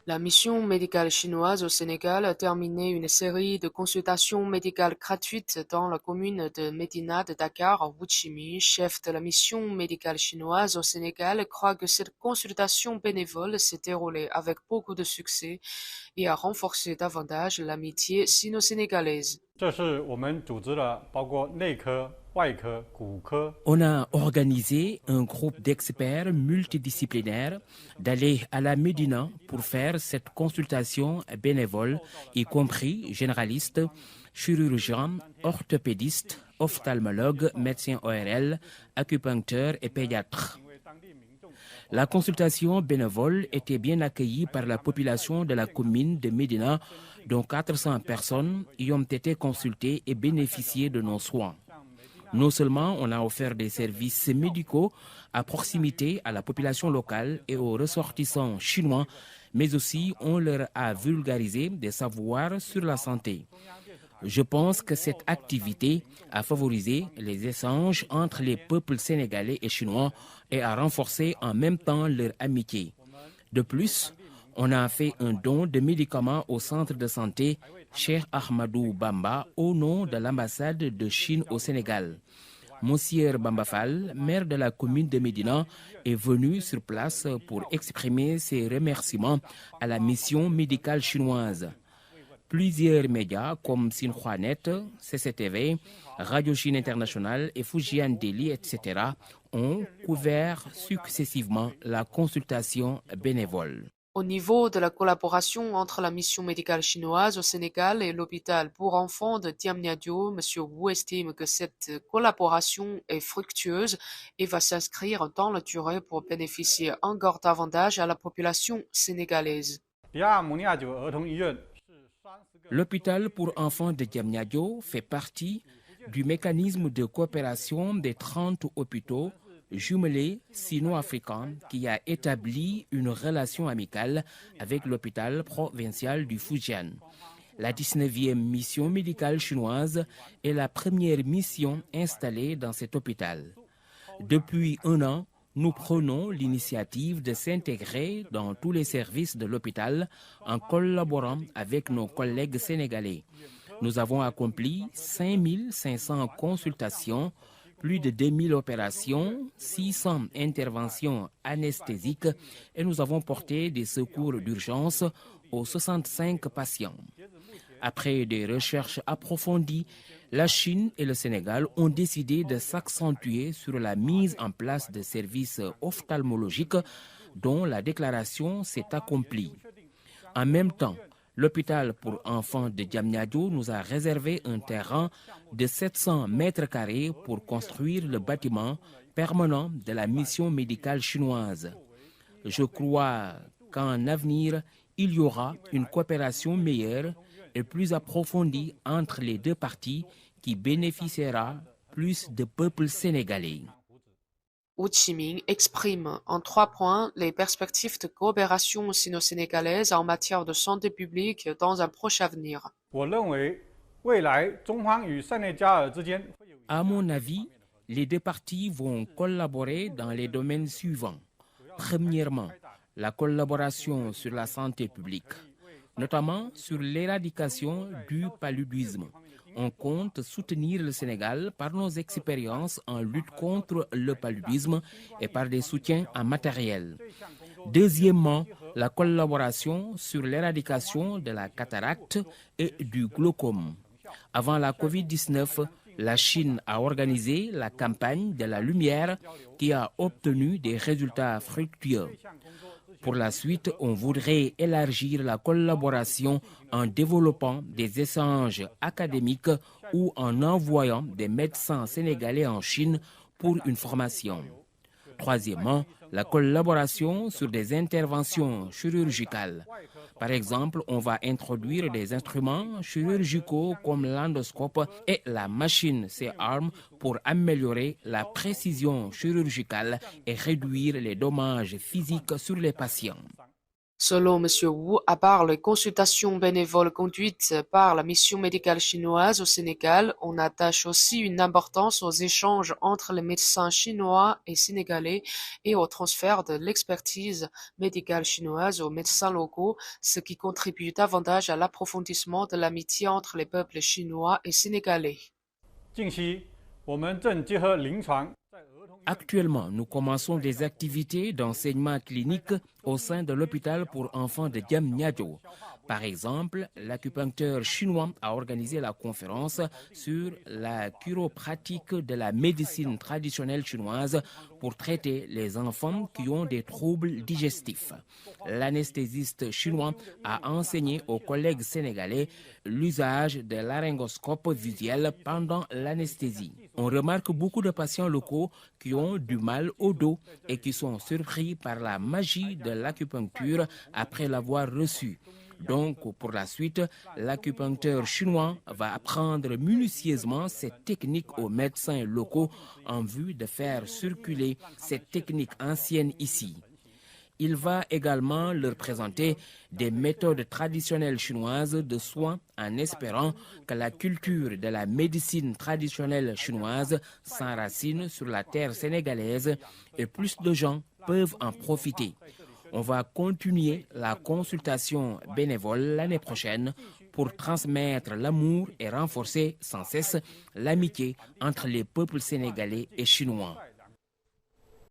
La mission médicale chinoise au Sénégal a terminé une série de consultations médicales gratuites dans la commune de Médina de Dakar. Wu Qiming, chef de la mission médicale chinoise au Sénégal, croit que cette consultation bénévole s'est déroulée avec beaucoup de succès et a renforcé davantage l'amitié sino-sénégalaise. 这是我们组织了包括内科、外科、骨科。On a organisé un groupe d'experts multidisciplinaires d'aller à la Médina pour faire cette consultation bénévole, y compris généralistes, chirurgiens, orthopédistes, ophtalmologues, médecins ORL, acupuncteurs et pédiatres. La consultation bénévole était bien accueillie par la population de la commune de Médina, dont 400 personnes y ont été consultées et bénéficié de nos soins. Non seulement on a offert des services médicaux à proximité à la population locale et aux ressortissants chinois, mais aussi on leur a vulgarisé des savoirs sur la santé. Je pense que cette activité a favorisé les échanges entre les peuples sénégalais et chinois et a renforcé en même temps leur amitié. De plus, on a fait un don de médicaments au centre de santé Cheikh Ahmadou Bamba au nom de l'ambassade de Chine au Sénégal. Monsieur Bamba Fall, maire de la commune de Médina, est venu sur place pour exprimer ses remerciements à la mission médicale chinoise. Plusieurs médias comme Xinhua-Net, CCTV, Radio Chine Internationale et Fujian Daily, etc. ont couvert successivement la consultation bénévole. Au niveau de la collaboration entre la mission médicale chinoise au Sénégal et l'hôpital pour enfants de Diamniadio, M. Wu estime que cette collaboration est fructueuse et va s'inscrire dans la durée pour bénéficier encore davantage à la population sénégalaise. L'hôpital pour enfants de Diamniadio fait partie du mécanisme de coopération des 30 hôpitaux jumelés sino-africains qui a établi une relation amicale avec l'hôpital provincial du Fujian. La 19e mission médicale chinoise est la première mission installée dans cet hôpital. Depuis un an, nous prenons l'initiative de s'intégrer dans tous les services de l'hôpital en collaborant avec nos collègues sénégalais. Nous avons accompli 5500 consultations, plus de 2000 opérations, 600 interventions anesthésiques et nous avons porté des secours d'urgence aux 65 patients. Après des recherches approfondies, la Chine et le Sénégal ont décidé de s'accentuer sur la mise en place de services ophtalmologiques dont la déclaration s'est accomplie. En même temps, l'hôpital pour enfants de Diamniadio nous a réservé un terrain de 700 mètres carrés pour construire le bâtiment permanent de la mission médicale chinoise. Je crois qu'en avenir, il y aura une coopération meilleure et plus approfondie entre les deux parties qui bénéficiera plus de peuples sénégalais. Wu Qiming exprime en 3 points les perspectives de coopération sino-sénégalaise en matière de santé publique dans un proche avenir. À mon avis, les deux parties vont collaborer dans les domaines suivants. Premièrement, la collaboration sur la santé publique, notamment sur l'éradication du paludisme. On compte soutenir le Sénégal par nos expériences en lutte contre le paludisme et par des soutiens en matériel. Deuxièmement, la collaboration sur l'éradication de la cataracte et du glaucome. Avant la COVID-19, la Chine a organisé la campagne de la lumière qui a obtenu des résultats fructueux. Pour la suite, on voudrait élargir la collaboration en développant des échanges académiques ou en envoyant des médecins sénégalais en Chine pour une formation. Troisièmement, la collaboration sur des interventions chirurgicales. Par exemple, on va introduire des instruments chirurgicaux comme l'endoscope et la machine C-arm pour améliorer la précision chirurgicale et réduire les dommages physiques sur les patients. Selon M. Wu, à part les consultations bénévoles conduites par la mission médicale chinoise au Sénégal, on attache aussi une importance aux échanges entre les médecins chinois et sénégalais et au transfert de l'expertise médicale chinoise aux médecins locaux, ce qui contribue davantage à l'approfondissement de l'amitié entre les peuples chinois et sénégalais. 近期，我们正结合临床。 Actuellement, nous commençons des activités d'enseignement clinique au sein de l'hôpital pour enfants de Diamniadio. Par exemple, l'acupuncteur chinois a organisé la conférence sur la chiropratique de la médecine traditionnelle chinoise pour traiter les enfants qui ont des troubles digestifs. L'anesthésiste chinois a enseigné aux collègues sénégalais l'usage de laryngoscope visuel pendant l'anesthésie. On remarque beaucoup de patients locaux qui ont du mal au dos et qui sont surpris par la magie de l'acupuncture après l'avoir reçue. Donc, pour la suite, l'acupuncteur chinois va apprendre minutieusement cette technique aux médecins locaux en vue de faire circuler cette technique ancienne ici. Il va également leur présenter des méthodes traditionnelles chinoises de soins en espérant que la culture de la médecine traditionnelle chinoise s'enracine sur la terre sénégalaise et plus de gens peuvent en profiter. On va continuer la consultation bénévole l'année prochaine pour transmettre l'amour et renforcer sans cesse l'amitié entre les peuples sénégalais et chinois.